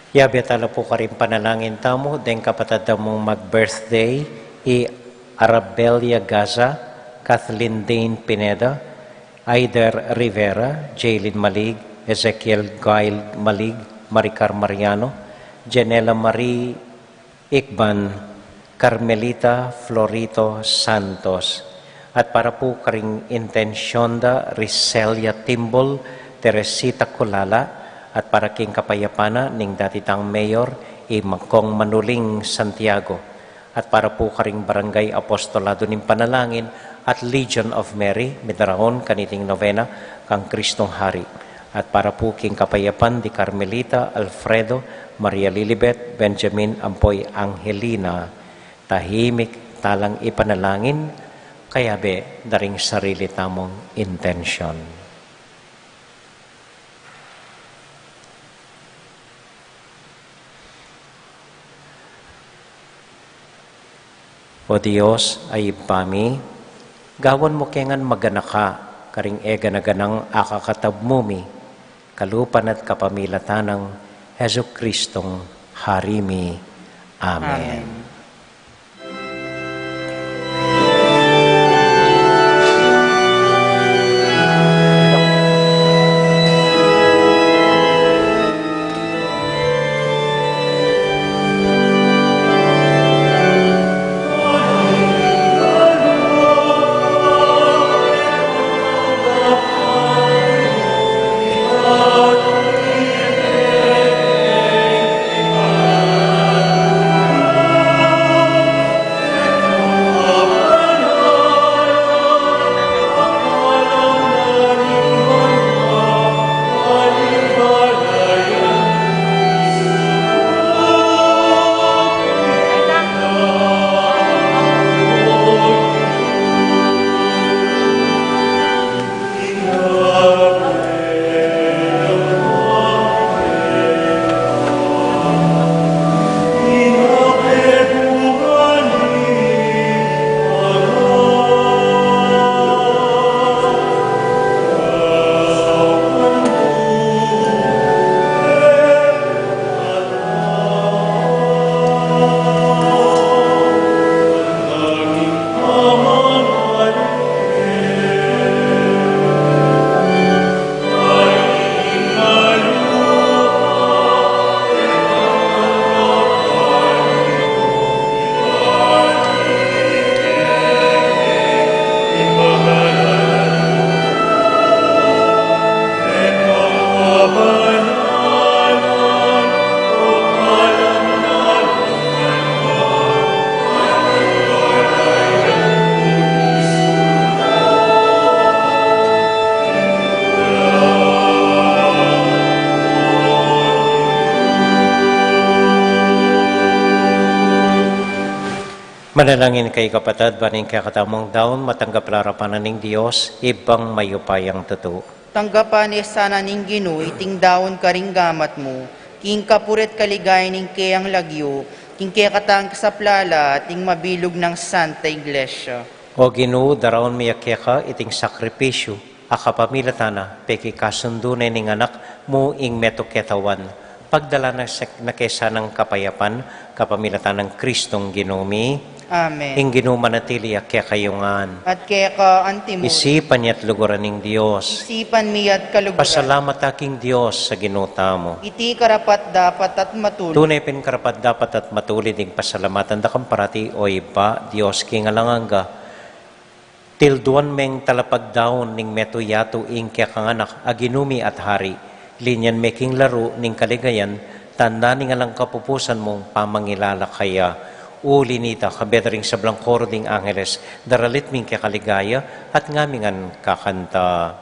Yabi tala po ka rin panalangin tamo, den kapatid mong mag-birthday, Arabelia Gaza, Kathleen Dane Pineda, Aider Rivera, Jaylin Malig, Ezekiel Gail Malig, Maricar Mariano, Janela Marie Ikban, Carmelita Florito Santos. At para po karing Intensyonda Riselia Timbol, Teresita Kulala, at para king kapayapana ning datitang mayor, Makong Manuling Santiago. At para po karing Barangay Apostolado ng Panalangin at Legion of Mary, Midraon, kaniting novena, kang Kristong Hari. At para po king kapayapan di Carmelita, Alfredo, Maria Lilibet, Benjamin Ampoy Angelina, tahimik talang ipanalangin, kaya be daring sarili tamong intensyon. O Diyos ay pami, gawan mo kengan maganaka, karing ega na ganang akakatabmumi, kalupan at kapamilatanang Hesu Kristong Harimi. Amen. Manalangin kay kapatid, baning kakatamong daon, matanggap larapanan ng Diyos, ibang mayupayang totoo. Tanggapan ni sana ning Ginoo, iting daon karing gamat mo, king kapuret kaligay ning kayang lagyo, king kaya katang kasaplala, ting mabilog ng Santa Iglesia. O Ginoo, daraon miyakya ka, iting sakripisyo, akapamilatana, peki kasundunan ng anak mo ing metoketawan, pagdala na kesa ng kapayapan, kapamilatan ng Kristong Ginoomi, Amen. ing ginumanatili kaya kayungan. At kaya ka antimod, Isipan niya't luguran ng Diyos. isipan miyat kaluguran, Pasalamat aking Diyos sa ginuta mo. iti karapat dapat at matulog. Tunay pin karapat dapat at matulid ng pasalamatan da parati o iba, Diyos king alanganga. Tilduan meng talapag daon ning meto yato ing kaya kanganak aginumi at hari. Linyan making laro ning kaligayan, tanda ning alang kapupusan mong pamangilala kaya. Uli nita, kabedring sa blangkoro ding angeles, daralit ming kakaligaya at ngamingan kakanta.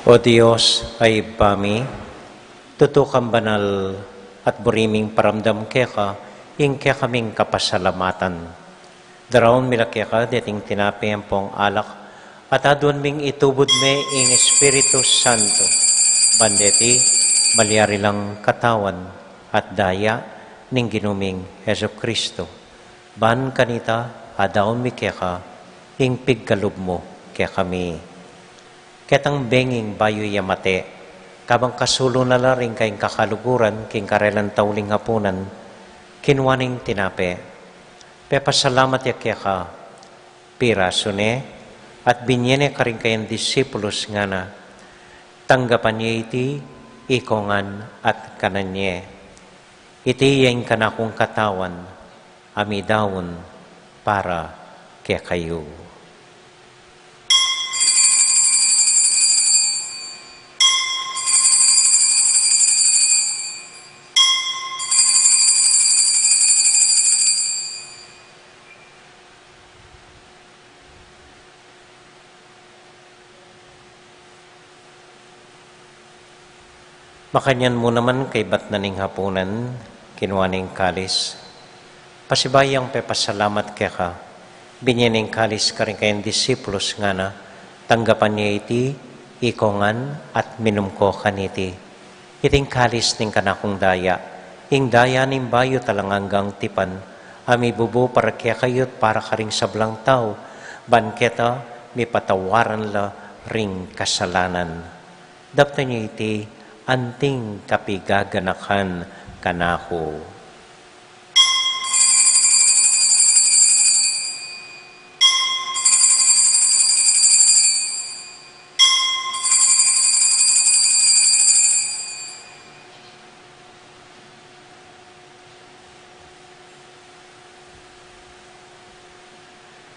O Diyos ay bami, tutukang banal at buriming paramdam keka, ing kaya kaming kapasalamatan. Daraon mila keka, dating tinapi ang pong alak, at adwan ming itubod me ing Espiritu Santo. Bandeti, malyari lang katawan at daya ning ginuming Heso Kristo. Ban kanita, adaon mi keka, ing pigkalub mo kaya kami. Ketang benging bayo yamate, kabang kasulo na rin kayong kakaluguran, king karelan tauling hapunan, kinwaning tinape. Pepasalamat ya kaya ka, pirasune, at binyene ka rin kayong disipulos nga na, tanggapan niya iti, ikongan at kananye. Iti yung kanakong katawan, amidawon para kaya kayo. Makanyan mo naman kay bat naning hapunan, kinuwaning kalis. Pasibayang pepasalamat kaya ka, binyaning kalis ka rin kayong disipulos nga na, tanggapan niya iti, ikongan at minum ko kaniti. Iting kalis ning kanakong daya, ing daya ning bayo talanganggang tipan, ami bubo para kaya kayot para ka ring sablang tao, banketa, mi patawaran la ring kasalanan. Dapta niya iti, anting kapigaganakan kanako.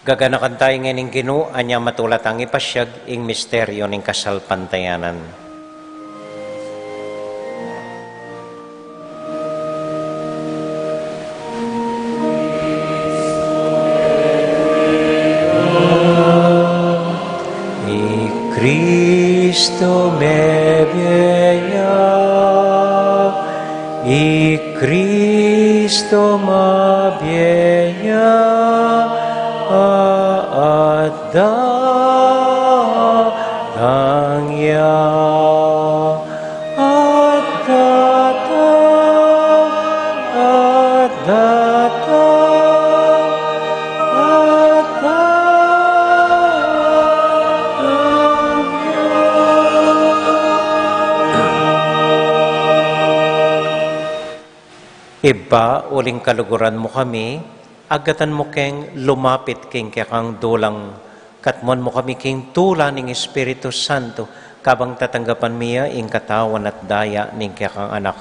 Gaganakan tayo ngayon Ginoo, anya matulat ang ipasyag ing misteryo ning kasalpantayanan. Cristo me veia, y Cristo me veia, adangya, Iba, uling kaluguran mo kami, agatan mo keng lumapit keng kang dulang, katmon mo kami keng tula ning Espiritu Santo, kabang tatanggapan miya ing katawan at daya ning kang anak.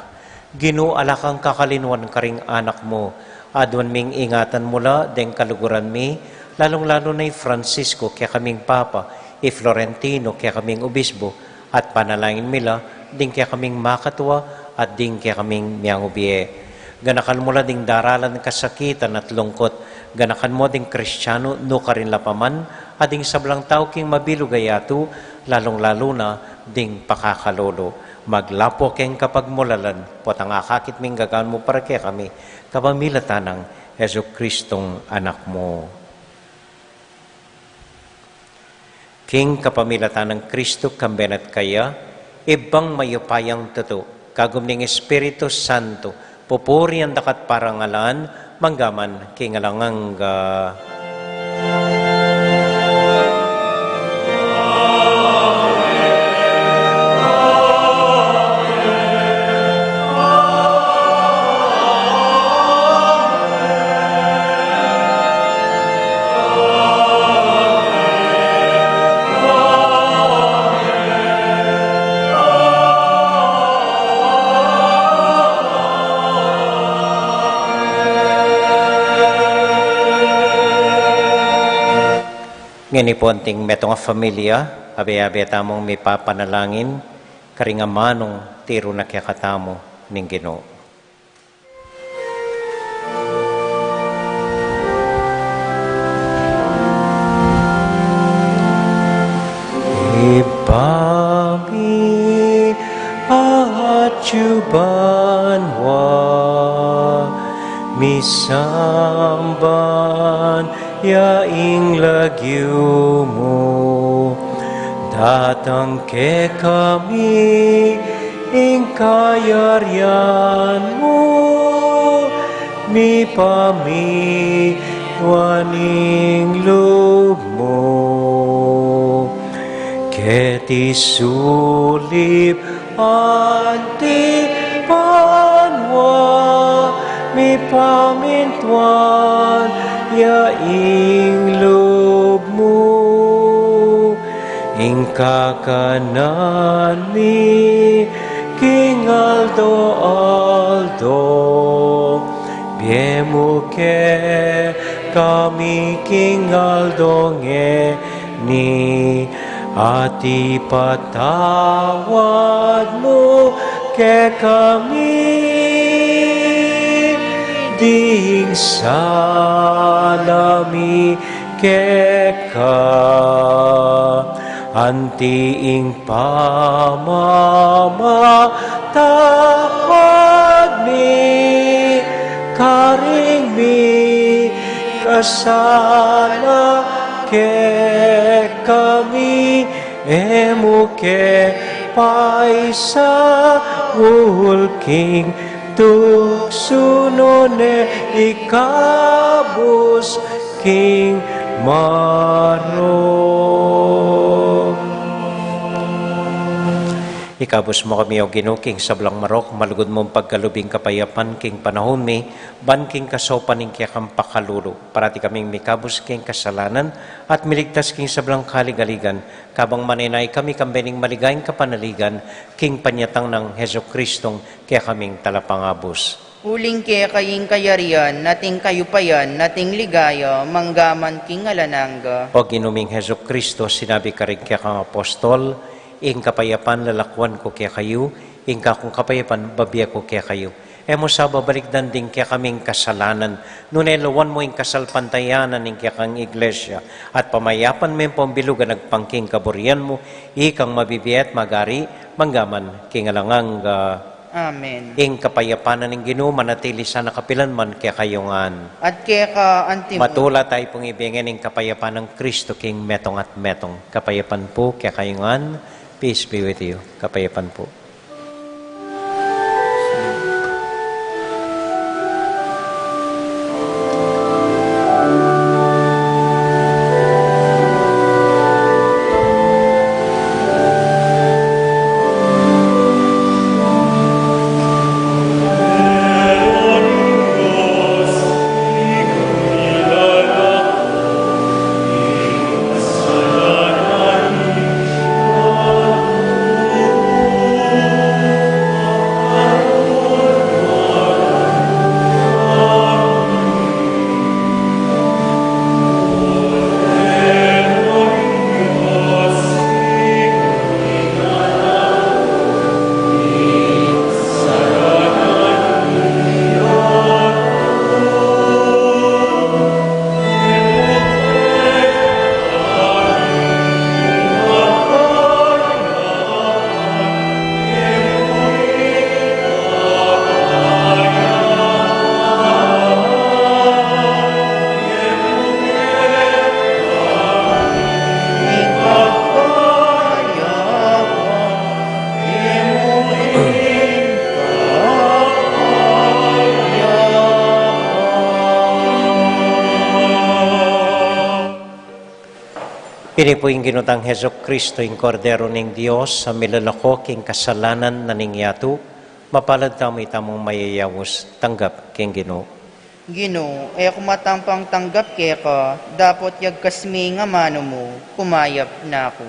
Ginoo alakang kakalinwan karing anak mo, adwan ming ingatan mula deng kaluguran mi, lalong-lalo na Francisco kaya kaming Papa, Florentino kaya kaming Obispo, at panalangin mila, ding kaya kaming makatwa, at ding kaya kaming miyang ubiye. Ganakan mo ding daralan kasakitan at lungkot. Ganakan mo ding Kristiyano no karin lapaman, ading sablang tao king mabilugayato, lalong-lalo na ding pakakalolo. Maglapo keng kapag mulalan, potang akakit ming gagaan mo para kaya kami, kapamilatan ng Heso Kristong anak mo. King kapamilatan ng Kristo kambenat kaya, ibang mayupayang tuto, kagum ning Espiritu Santo, pupuri ang dakat parangalan, manggaman kingalanganga. Ngini po anting metong familia, abe-abe tamong may papanalangin, karingamanong tiro na kaya katamo ning Ginoo. Ibami isamban yaing lagyo mo, datang ke kami ing kayaryan mo, mi pamiwaning loob mo. Keti sulip anti panwa, mi pamintuan yaing loob mo. Ing kakanan mi King Aldo, biemu ke kami King Aldo ni ati patawad mo ke kami ding salami ke ka antiing pamamatahad mi karing mi kasala ke kami emuke paisa ulking tuksunone ikabus king maro. Ikabos mo kami o ginuking sa blang marok, malugod mong pagkalubing kapayapan king panahon mi, ban king kasopan ing kiyakang pakalulo, parati kaming mikabos king kasalanan, at miligtas king sa blang kaligaligan, kabang maninay kami kambening maligayang kapanaligan, king panyatang ng Heso Kristong kaya kaming talapangabos. Uling ke kaying kayarian, nating kayupayan, nating ligaya, manggaman king alananga. O ginuming Heso Kristo, sinabi ka rin kaya kang apostol, ing kapayapan lalakwan ko kaya kayo, ing kakong kapayapan babiya ko kaya kayo. Emo sa babalikdan din kaya kaming kasalanan, nunelawan mo ing kasalpantayanan ing kaya kang iglesia, at pamayapan mo yung pambilugan nagpangking kaburian mo, ikang mabibiyat magari, manggaman king alangang Amen. ing kapayapanan ng Ginoo manatili sa nakapilan man kaya kayongan. At kaya ka antimo. Matula tayo pong ibigin ng kapayapan ng Kristo king metong at metong. Kapayapan po kaya kayongan. Peace be with you. Kapayapan po. Ini po yung ginutang Heso Kristo, yung kordero ng Diyos, sa milalako king kasalanan na ningyatu, mapalad tamo itamong mayayawos, tanggap king Ginoo. Ginoo, kumatampang tanggap kaya ka, dapat yagkasmi nga mano mo, kumayap na ako.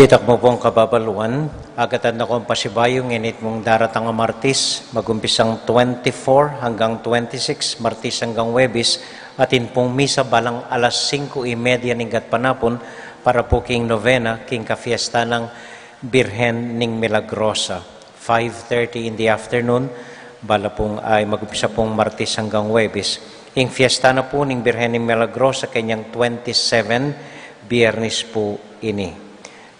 Ditak mo pong kababaluan, agatan na kong pasibayong init mong daratang nga Martis, magumpisang 24 hanggang 26, Martis hanggang Webis, atin pong misa balang alas 5:30 ng panapon para po king novena, king kafiesta ng Birhen ning Milagrosa. 5:30 in the afternoon, bala pong ay magumpisa pong Martis hanggang Webis. Ing fiesta na po ning Birhen ning Milagrosa, kanyang 27, Biyernes po ini.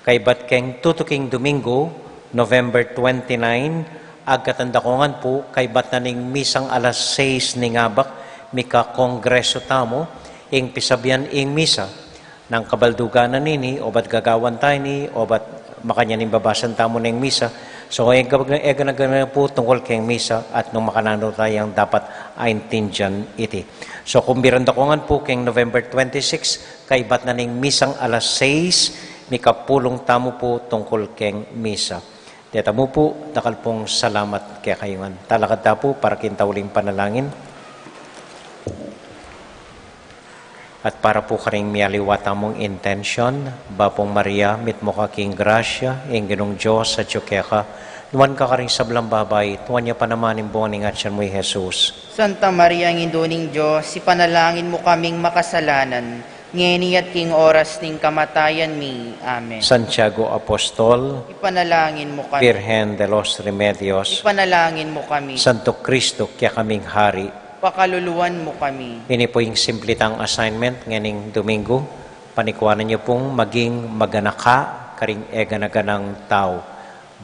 Kay bat keng tutuking Domingo, November 29, agkatandakongan po, kay batnaning misang alas 6 ni ngabak, mika kongreso tamo, ing pisabyan ing misa, ng kabalduganan nini, o ba't gagawan tayo ni, o ba't makanyaning babasan tamo ng misa. So, ega na po tungkol kayong misa at nung makanano tayong dapat aintindihan iti. So, kung birandakongan po kayong November 26, kay batnaning misang alas 6, may kapulong tamo po tungkol kayong misa. Deta mo po, dakal pong salamat kaya kayongan. Talakad ta po para kintauling panalangin. At para po karing miyaliwata mong intention, Bapong Maria, mit mo ka king grasya, ing ginong Diyos sa Tiyokeka, nuwan ka karing sablang babay, tuwan niya pa naman imboning at siyan mo'y Jesus. Santa Maria, ang induning Diyos, ipanalangin mo kaming makasalanan, ngeni at king oras ning kamatayan mi. Amen. Santiago Apostol, Ipanalangin mo kami. Virgen de los Remedios, Ipanalangin mo kami. Santo Cristo, kaya kaming hari. Pakaluluwan mo kami. Ini po yung simplitang assignment nganing Domingo. Panikuanan niyo pong maging maganaka, karing eganaganang tao.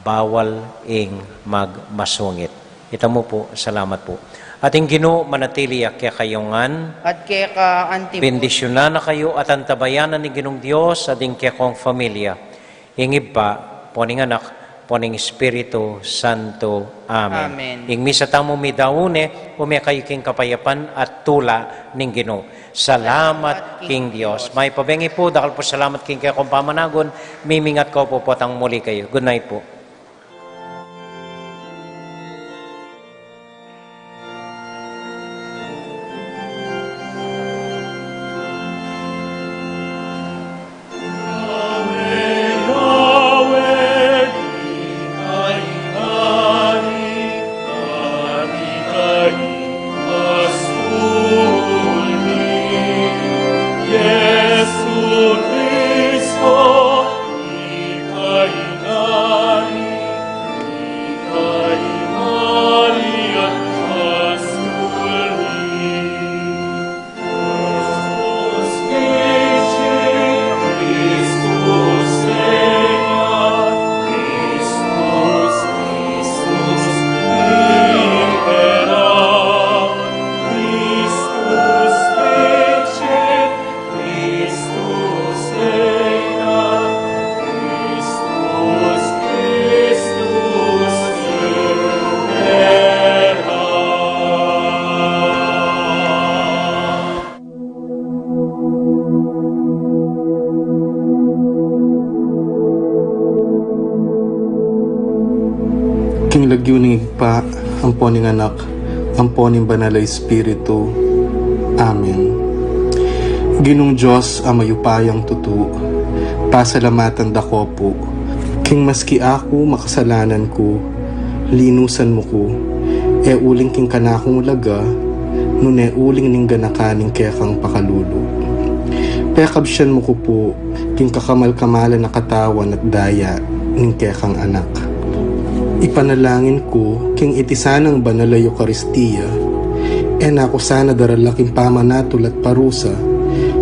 Bawal ing magmasungit. Ito mo po, salamat po. Ating Ginoo manatili kaya kayongan. At kaya ka antipod. Bendisyonan na kayo at antabayanan ni Ginong Diyos at ing kaya kong familia. Ingib pa, poning anak, poning Espiritu Santo. Amen. Amen. Ing misa tamo mi daune, kayo king kapayapan at tula ning Ginoo. Salamat King Dios. May pabengi po, dakal po salamat King kaya kong pamanagon, mimingat ko po potang muli kayo. Good night po. King lagyo ning igpa, amponing anak, amponing banalay Espiritu. Amen. Ginong Diyos amayupayang tutu, pasalamatan dako po. King maski ako makasalanan ko, linusan mo ko, uling king kanakong laga, nune uling ning ganakaning kekang pakalulu. Pekabsyan mo ko po, king kakamal-kamalan na katawan at daya, ning kekang anak. Ipanalangin ko, king itisanang banal ay Eucharistia, nako sana daralaking pamanatol at parusa,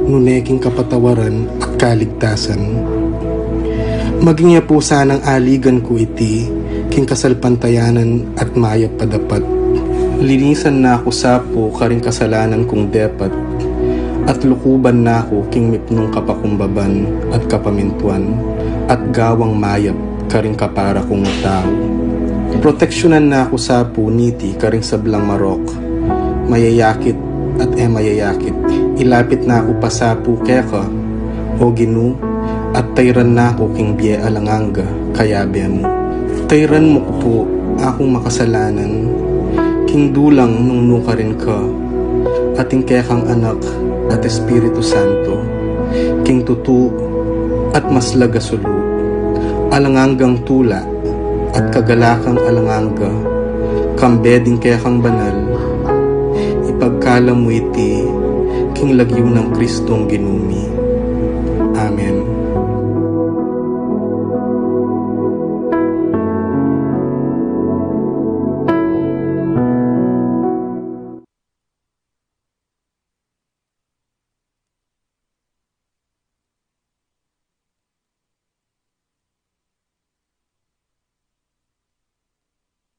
nuneking kapatawaran at kaligtasan. Maging niya po sanang aligan ko iti, king kasalpantayanan at mayap padapat. Linisan na ako sapo karing kasalanan kong depat, at lukuban na ako king mipnong kapakumbaban at kapamintuan, at gawang mayap karing kapara kong tao. Proteksyonan na ako sa puniti karing sablang marok, mayayakit at mayayakit. Ilapit na ako pa sa pukeka, o Ginu, at tayran na ako king biye alanganga, kayabe mo. Tayran mo ko po akong makasalanan, king dulang nung nuka rin ka, ating kekang anak at Espiritu Santo, king tutu at maslaga sulu, alangangang tula, at kagalakang alanganga, kambeding kekang banal, ipagkala mo iti, king lagyo ng Kristong ginumi.